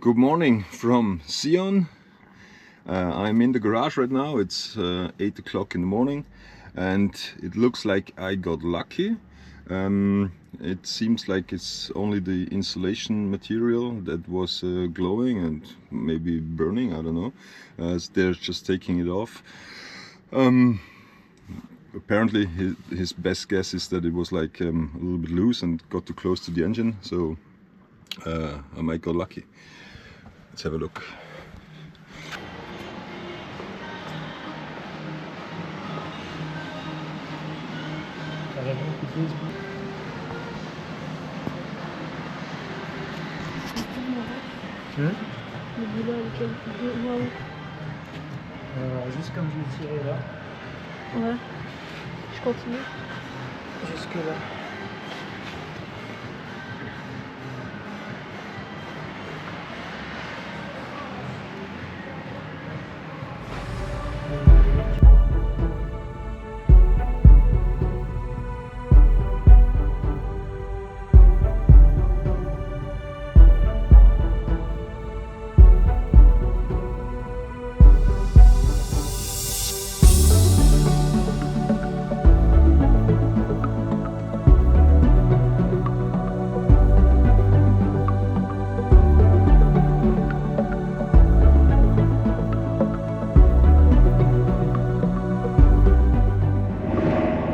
Good morning from Sion. I'm in the garage right now. It's 8 o'clock in the morning and it looks like I got lucky. It seems like it's only the insulation material that was glowing and maybe burning, I don't know. They're just taking it off. Apparently his best guess is that it was like a little bit loose and got too close to the engine, so I might got lucky. Let's have a look. Le boulot avec elle. Juste comme je tirais là. Ouais. Je continue. Jusque là.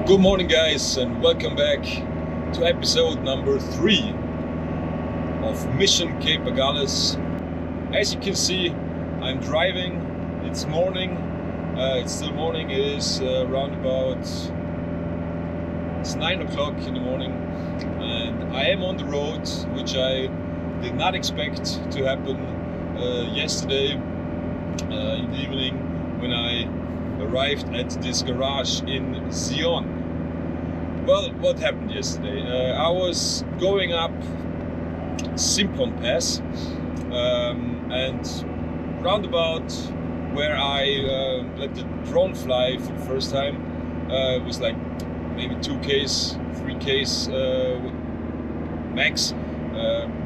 Good morning guys and welcome back to episode number 3 of Misson Cape Agulhas. As you can see, I'm driving. It's morning. It's still morning. It is around about 9 o'clock in the morning and I am on the road, which I did not expect to happen yesterday in the evening when I arrived at this garage in Sion. Well, what happened yesterday? I was going up Alpine Pass and roundabout where I let the drone fly for the first time, it was like maybe 2Ks, 3Ks max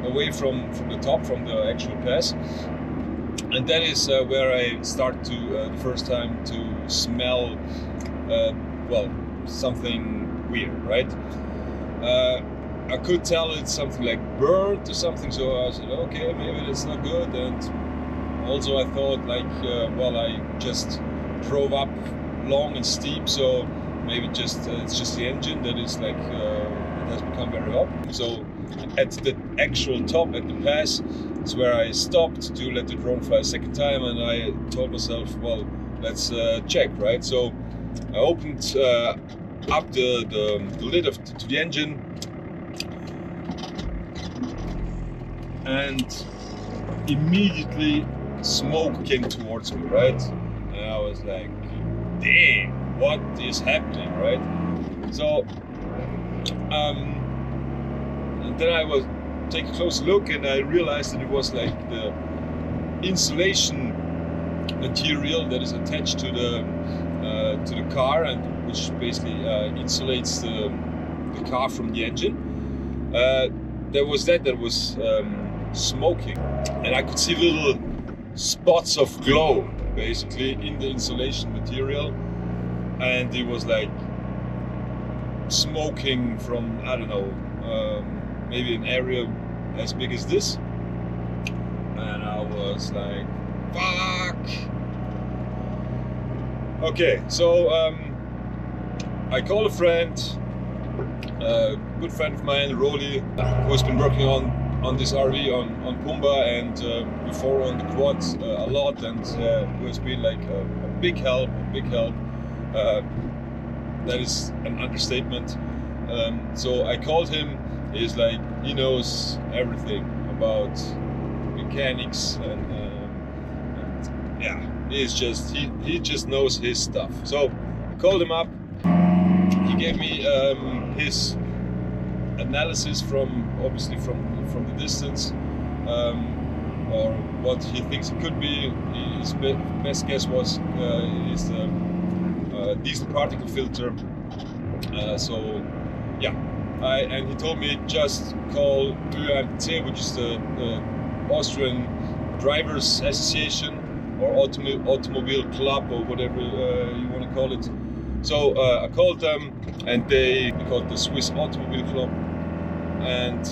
away from the top, from the actual pass. And that is where I start to the first time to smell well, something weird, right? I could tell it's something like burnt or something, so I said, okay, maybe it's not good. And also I thought like, well, I just drove up long and steep, so maybe just it's just the engine that is like it has become very hot. So at the actual top, at the pass, is where I stopped to let the drone fly a second time, and I told myself, well, let's check, right? So I opened up the lid to the engine, and immediately smoke came towards me, right? And I was like, damn, what is happening, right? So and then I was take a close look and I realized that it was like the insulation material that is attached to the car, and which basically insulates the car from the engine. There was that was smoking, and I could see little spots of glow basically in the insulation material, and it was like smoking from, I don't know, maybe an area as big as this. And I was like, fuck. Okay, so I called a friend, a good friend of mine, Rolly, who has been working on this RV on Pumbaa and before on the quad a lot, and who has been like a big help. That is an understatement. So I called him. He's like, he knows everything about mechanics and yeah, he just knows his stuff. So I called him up. He gave me his analysis from the distance, or what he thinks it could be. His best guess was is the diesel particle filter. So yeah, and he told me just call UMT, which is the Austrian Drivers Association or Automobile Club or whatever you want to call it. So I called them, and they called the Swiss Automobile Club, and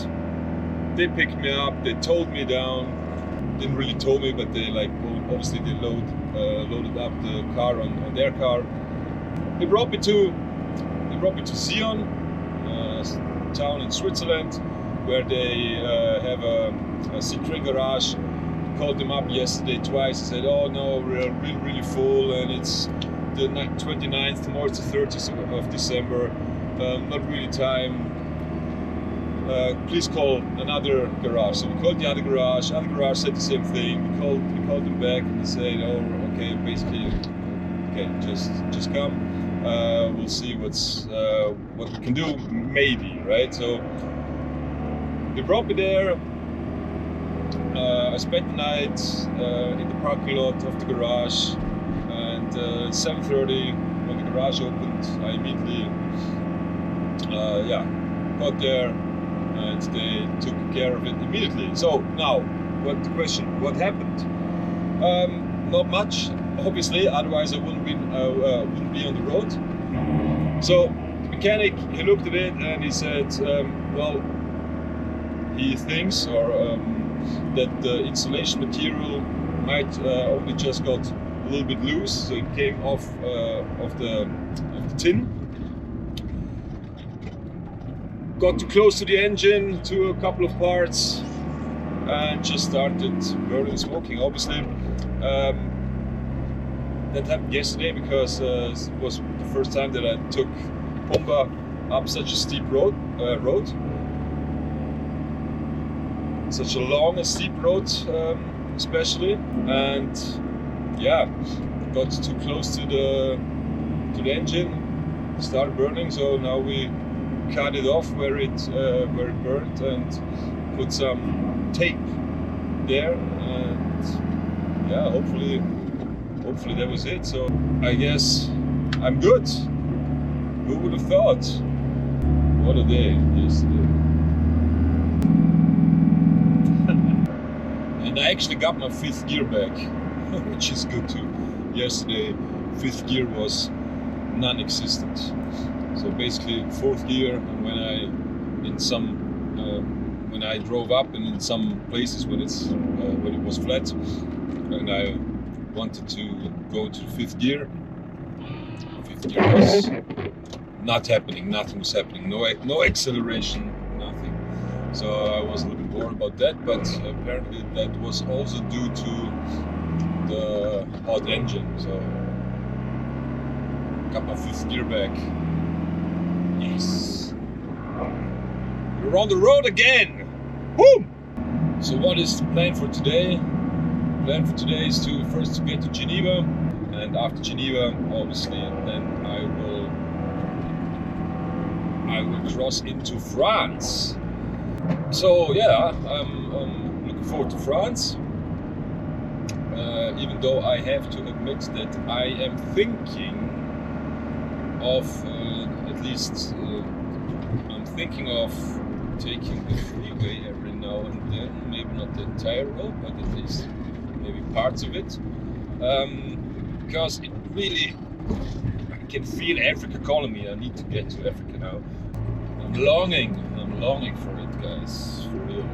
they picked me up. They towed me down. Didn't really tow me, but they obviously they loaded up the car on their car. They brought me to Sion, a town in Switzerland, where they have a Citroën garage. Called them up yesterday twice. I said, "Oh no, we're really full, and it's the 29th. Tomorrow it's the 30th of December. Not really time. Please call another garage." So we called the other garage. Other garage said the same thing. We called them back, and they said, "Oh, okay, basically, okay, just come. We'll see what we can do, maybe, right?" So they brought me there. I spent the night in the parking lot of the garage, and 7:30 when the garage opened, I immediately got there, and they took care of it immediately. So now, what happened? Not much, obviously, otherwise I wouldn't be on the road. So the mechanic, he looked at it and he said, well, he thinks that the insulation material might only just got a little bit loose, so it came off of the tin. Got too close to the engine, to a couple of parts, and just started burning, smoking. Obviously, that happened yesterday because it was the first time that I took Pumbaa up such a steep road. Such a long and steep road, especially, and yeah, got too close to the engine, started burning. So now we cut it off where it burned and put some tape there, and yeah, hopefully that was it. So I guess I'm good. Who would have thought? What a day yesterday. And I actually got my 5th gear back, which is good too. Yesterday, 5th gear was non-existent. So basically 4th gear, and when I drove up, and in some places when it was flat, and I wanted to go to the 5th gear. 5th gear was not happening. Nothing was happening. No acceleration. Nothing. So I was a little bit worried about that, but apparently that was also due to the hot engine. So got my 5th gear back. Yes, we're on the road again. Woo! So what is the plan for today? The plan for today is to first get to Geneva, and after Geneva, obviously, then I will cross into France. So yeah, I'm looking forward to France. Even though I have to admit that I am thinking of I'm thinking of taking the freeway every now and then. Maybe not the entire road, but at least maybe parts of it. Because it really, I can feel Africa calling me. I need to get to Africa now. I'm longing for it, guys, for real.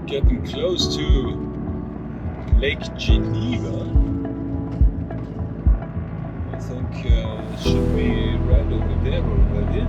Getting close to Lake Geneva. I think it should be right over there already.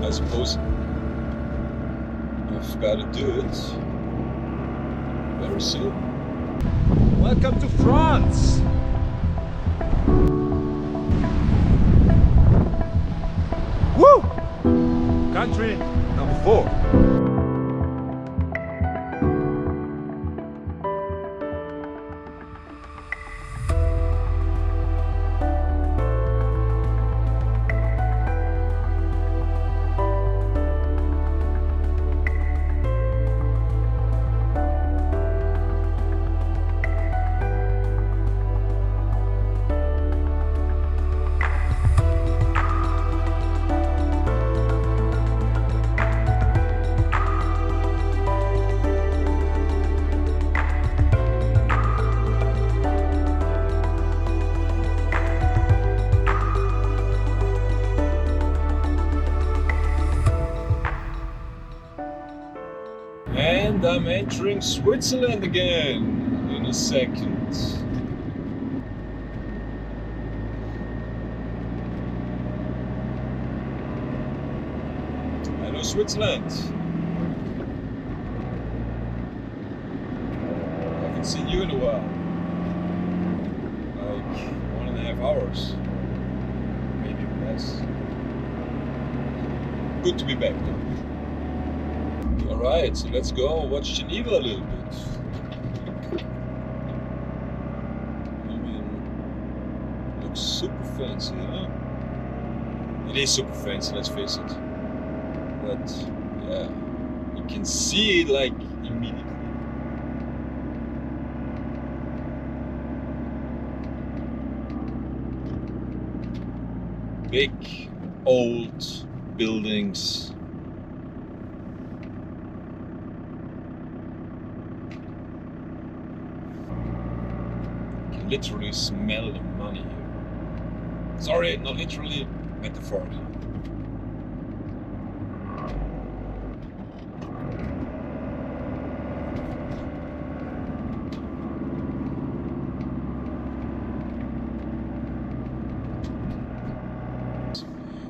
I suppose I've got to do it very soon. Welcome to France! Woo! Country number 4. And I'm entering Switzerland again in a second. Hello, Switzerland. I haven't seen you in a while. Like 1.5 hours. Maybe less. Good to be back though. Alright, so let's go watch Geneva a little bit. I mean, looks super fancy, huh? It is super fancy, let's face it. But yeah, you can see it like immediately. Big, old buildings. Literally smell the money here. Sorry, not literally, metaphorically.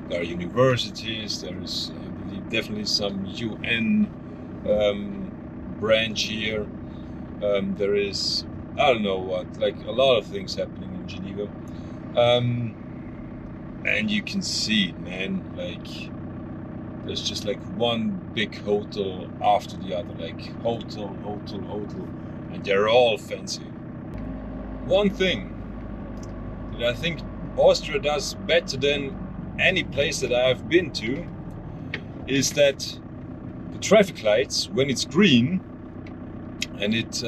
There are universities, there is I believe definitely some UN branch here. There is I don't know what, like a lot of things happening in Geneva. And you can see it, man, like there's just like one big hotel after the other, like hotel, and they're all fancy. One thing that I think Austria does better than any place that I've been to is that the traffic lights, when it's green and it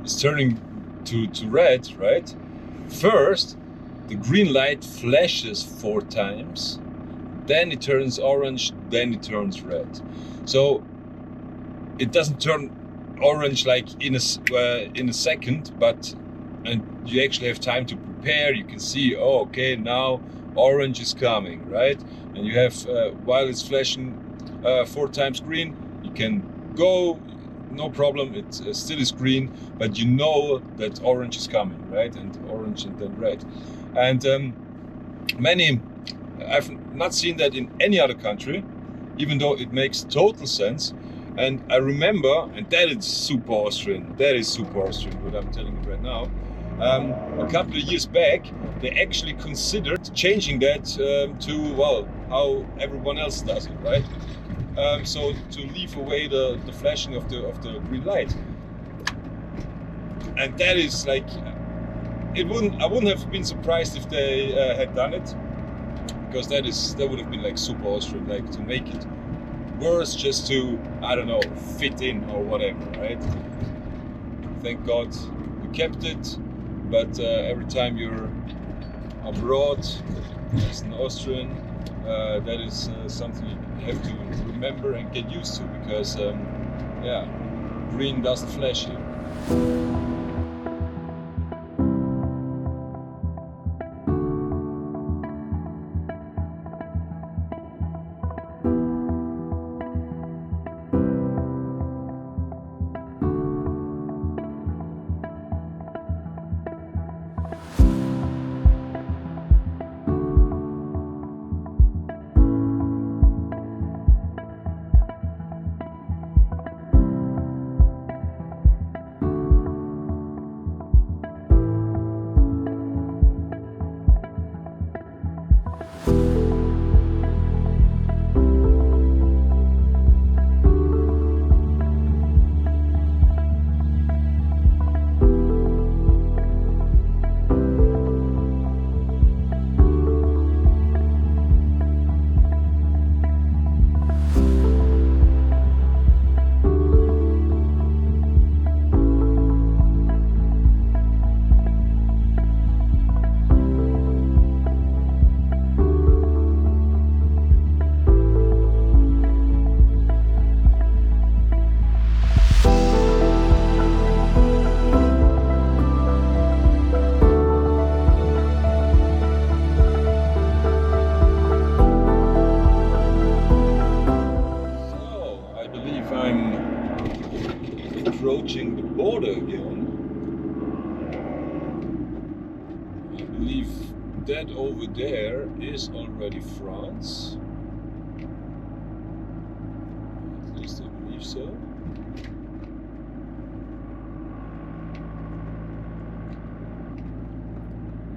is turning to red, right? First, the green light flashes 4 times, then it turns orange, then it turns red. So it doesn't turn orange like in a second, but and you actually have time to prepare. You can see, oh, okay, now orange is coming, right? And you have while it's flashing 4 times green, you can go. No problem, it still is green, but you know that orange is coming, right? And orange and then red. And I've not seen that in any other country, even though it makes total sense. And I remember, and that is super Austrian, what I'm telling you right now. A couple of years back, they actually considered changing that to, well, how everyone else does it, right? So to leave away the flashing of the green light, and that is like I wouldn't have been surprised if they had done it, because that would have been like super Austrian, like to make it worse just to, I don't know, fit in or whatever, right? Thank God we kept it, but every time you're abroad as an Austrian, that is something you have to remember and get used to, because yeah, green doesn't flash here. over there is already France. At least I believe so.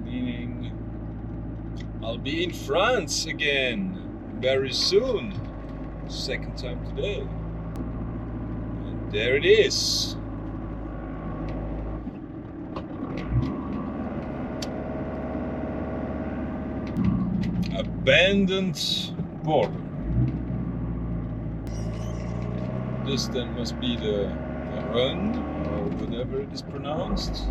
Meaning I'll be in France again very soon. Second time today. And there it is. Abandoned border. This then must be the run, or whatever it is pronounced.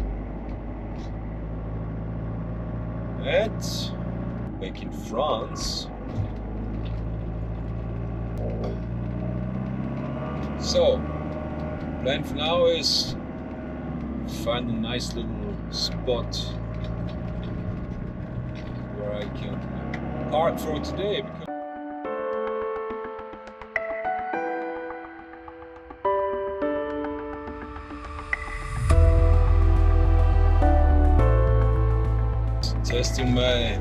Back in France. So, plan for now is find a nice little spot where I can park for today. Testing my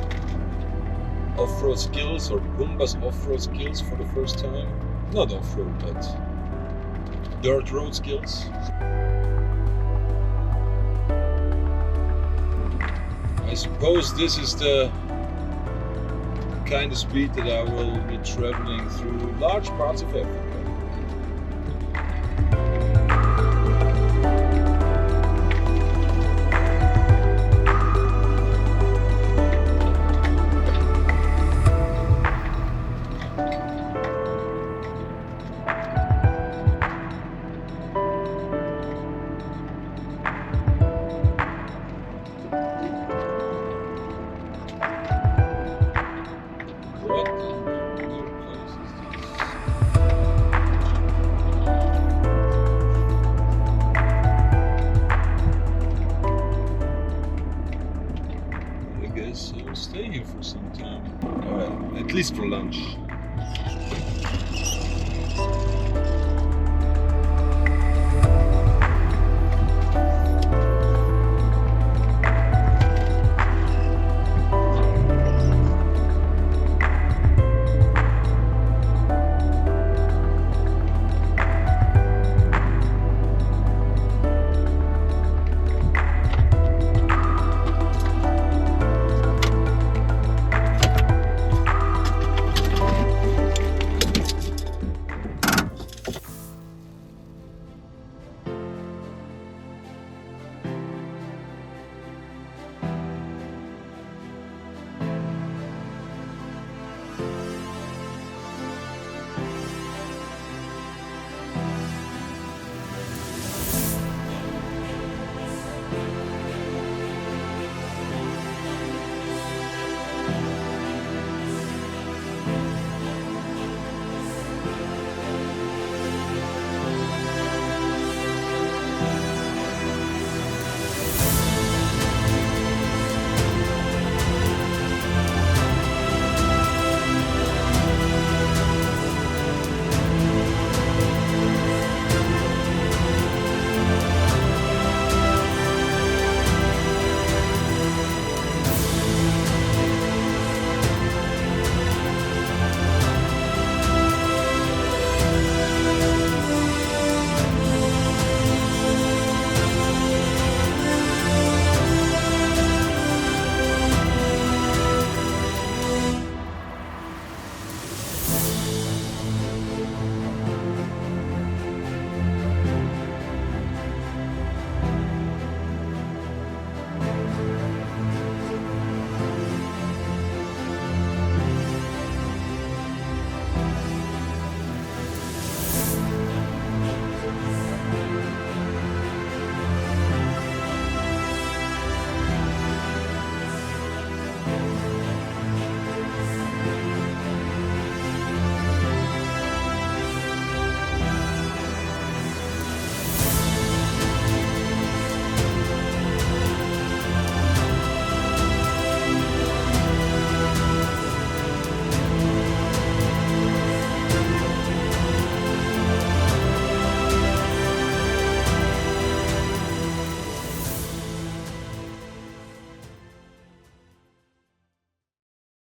off-road skills, or Pumbaa's off-road skills for the first time. Not off-road, but dirt road skills. I suppose this is the kind of speed that I will be traveling through large parts of Africa. Stay here for some time. At least for lunch.